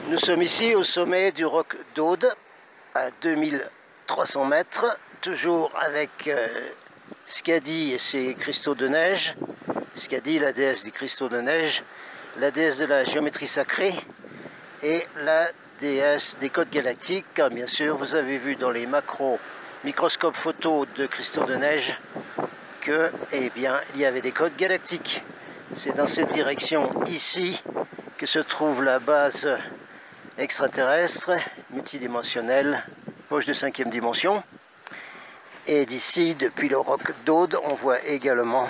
Nous sommes ici au sommet du Roc d'Aude, à 2300 mètres, toujours avec Skadi et ses cristaux de neige. Skadi, la déesse des cristaux de neige, la déesse de la géométrie sacrée et la déesse des codes galactiques, car bien sûr vous avez vu dans les microscopes photos de cristaux de neige que, eh bien, il y avait des codes galactiques. C'est dans cette direction ici que se trouve la base extraterrestre, multidimensionnelle, poche de 5e dimension. Et d'ici, depuis le Roc d'Aude, on voit également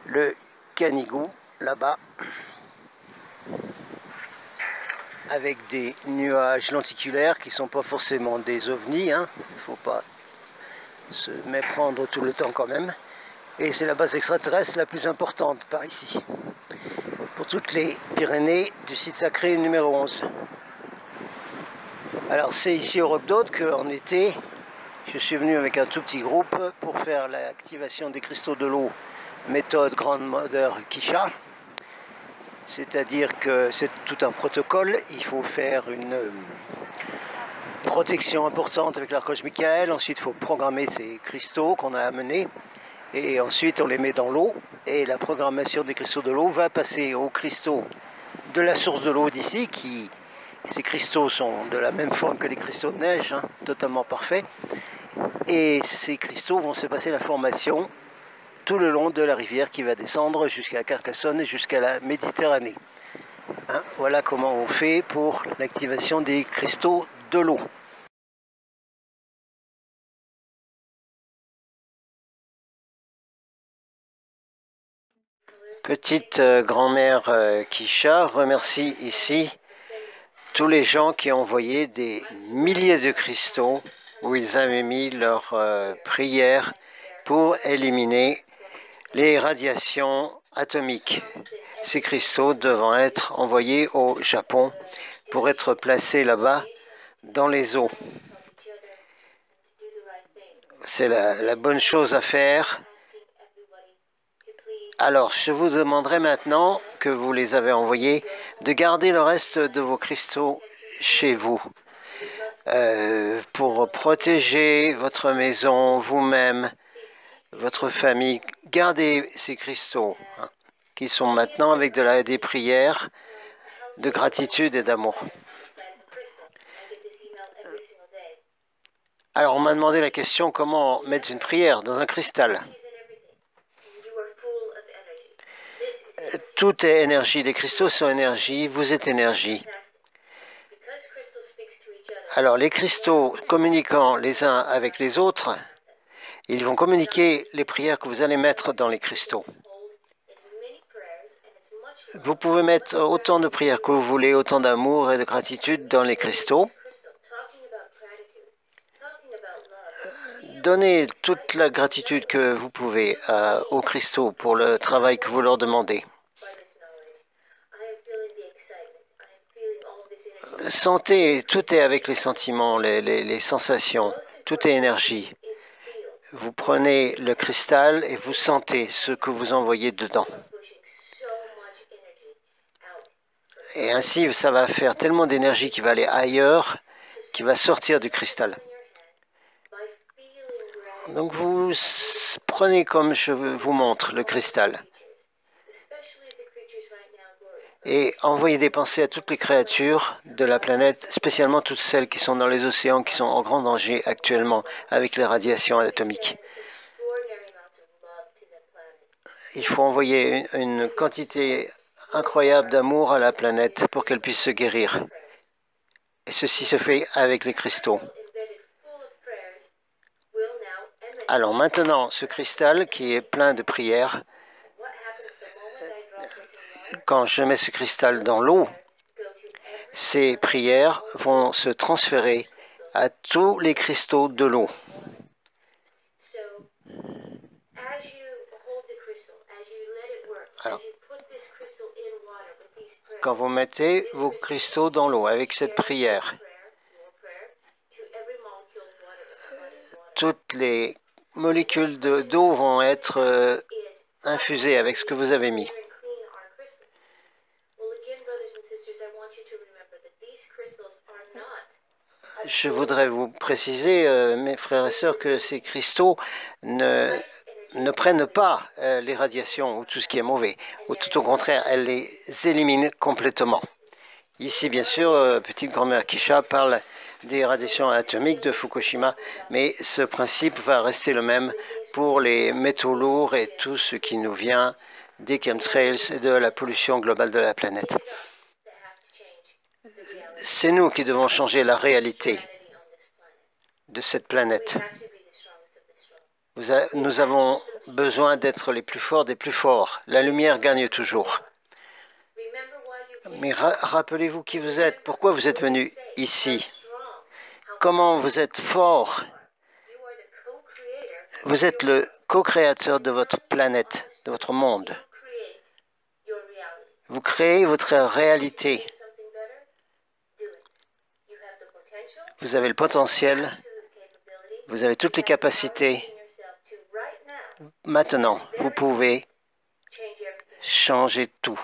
le Canigou, là-bas, avec des nuages lenticulaires qui ne sont pas forcément des ovnis, hein. Il ne faut pas se méprendre tout le temps quand même. Et c'est la base extraterrestre la plus importante par ici, pour toutes les Pyrénées du site sacré numéro 11. Alors c'est ici au Roc d'Aude qu'en été, je suis venu avec un tout petit groupe pour faire l'activation des cristaux de l'eau, méthode Grand Mother Kisha. C'est-à-dire que c'est tout un protocole, il faut faire une protection importante avec l'archange Michael, ensuite il faut programmer ces cristaux qu'on a amenés, et ensuite on les met dans l'eau, et la programmation des cristaux de l'eau va passer aux cristaux de la source de l'eau d'ici, ces cristaux sont de la même forme que les cristaux de neige, hein, totalement parfaits, et ces cristaux vont se passer la formation tout le long de la rivière qui va descendre jusqu'à Carcassonne et jusqu'à la Méditerranée. Hein, voilà comment on fait pour l'activation des cristaux de l'eau. Petite grand-mère Kisha remercie ici tous les gens qui ont envoyé des milliers de cristaux où ils avaient mis leurs prières pour éliminer les radiations atomiques. Ces cristaux devant être envoyés au Japon pour être placés là-bas dans les eaux. C'est la bonne chose à faire. Alors, je vous demanderai maintenant que vous les avez envoyés de garder le reste de vos cristaux chez vous pour protéger votre maison, vous-même, votre famille. Gardez ces cristaux hein, qui sont maintenant avec des prières de gratitude et d'amour. Alors, on m'a demandé la question comment mettre une prière dans un cristal. Tout est énergie, les cristaux sont énergie, vous êtes énergie. Alors les cristaux communiquant les uns avec les autres, ils vont communiquer les prières que vous allez mettre dans les cristaux. Vous pouvez mettre autant de prières que vous voulez, autant d'amour et de gratitude dans les cristaux. Donnez toute la gratitude que vous pouvez aux cristaux pour le travail que vous leur demandez. Sentez, tout est avec les sentiments, les sensations, tout est énergie. Vous prenez le cristal et vous sentez ce que vous envoyez dedans. Et ainsi, ça va faire tellement d'énergie qui va aller ailleurs, qui va sortir du cristal. Donc vous prenez comme je vous montre le cristal. Et envoyez des pensées à toutes les créatures de la planète, spécialement toutes celles qui sont dans les océans, qui sont en grand danger actuellement avec les radiations atomiques. Il faut envoyer une quantité incroyable d'amour à la planète pour qu'elle puisse se guérir. Et ceci se fait avec les cristaux. Alors maintenant, ce cristal qui est plein de prières, quand je mets ce cristal dans l'eau, ces prières vont se transférer à tous les cristaux de l'eau. Alors, quand vous mettez vos cristaux dans l'eau avec cette prière, toutes les molécules d'eau vont être infusées avec ce que vous avez mis. Je voudrais vous préciser, mes frères et sœurs, que ces cristaux ne prennent pas les radiations ou tout ce qui est mauvais, ou tout au contraire, elles les éliminent complètement. Ici, bien sûr, petite grand-mère Kisha parle des radiations atomiques de Fukushima, mais ce principe va rester le même pour les métaux lourds et tout ce qui nous vient des chemtrails et de la pollution globale de la planète. C'est nous qui devons changer la réalité de cette planète. Nous avons besoin d'être les plus forts des plus forts. La lumière gagne toujours. Mais rappelez-vous qui vous êtes, pourquoi vous êtes venu ici, comment vous êtes fort. Vous êtes le co-créateur de votre planète, de votre monde. Vous créez votre réalité. Vous avez le potentiel, vous avez toutes les capacités. Maintenant, vous pouvez changer tout.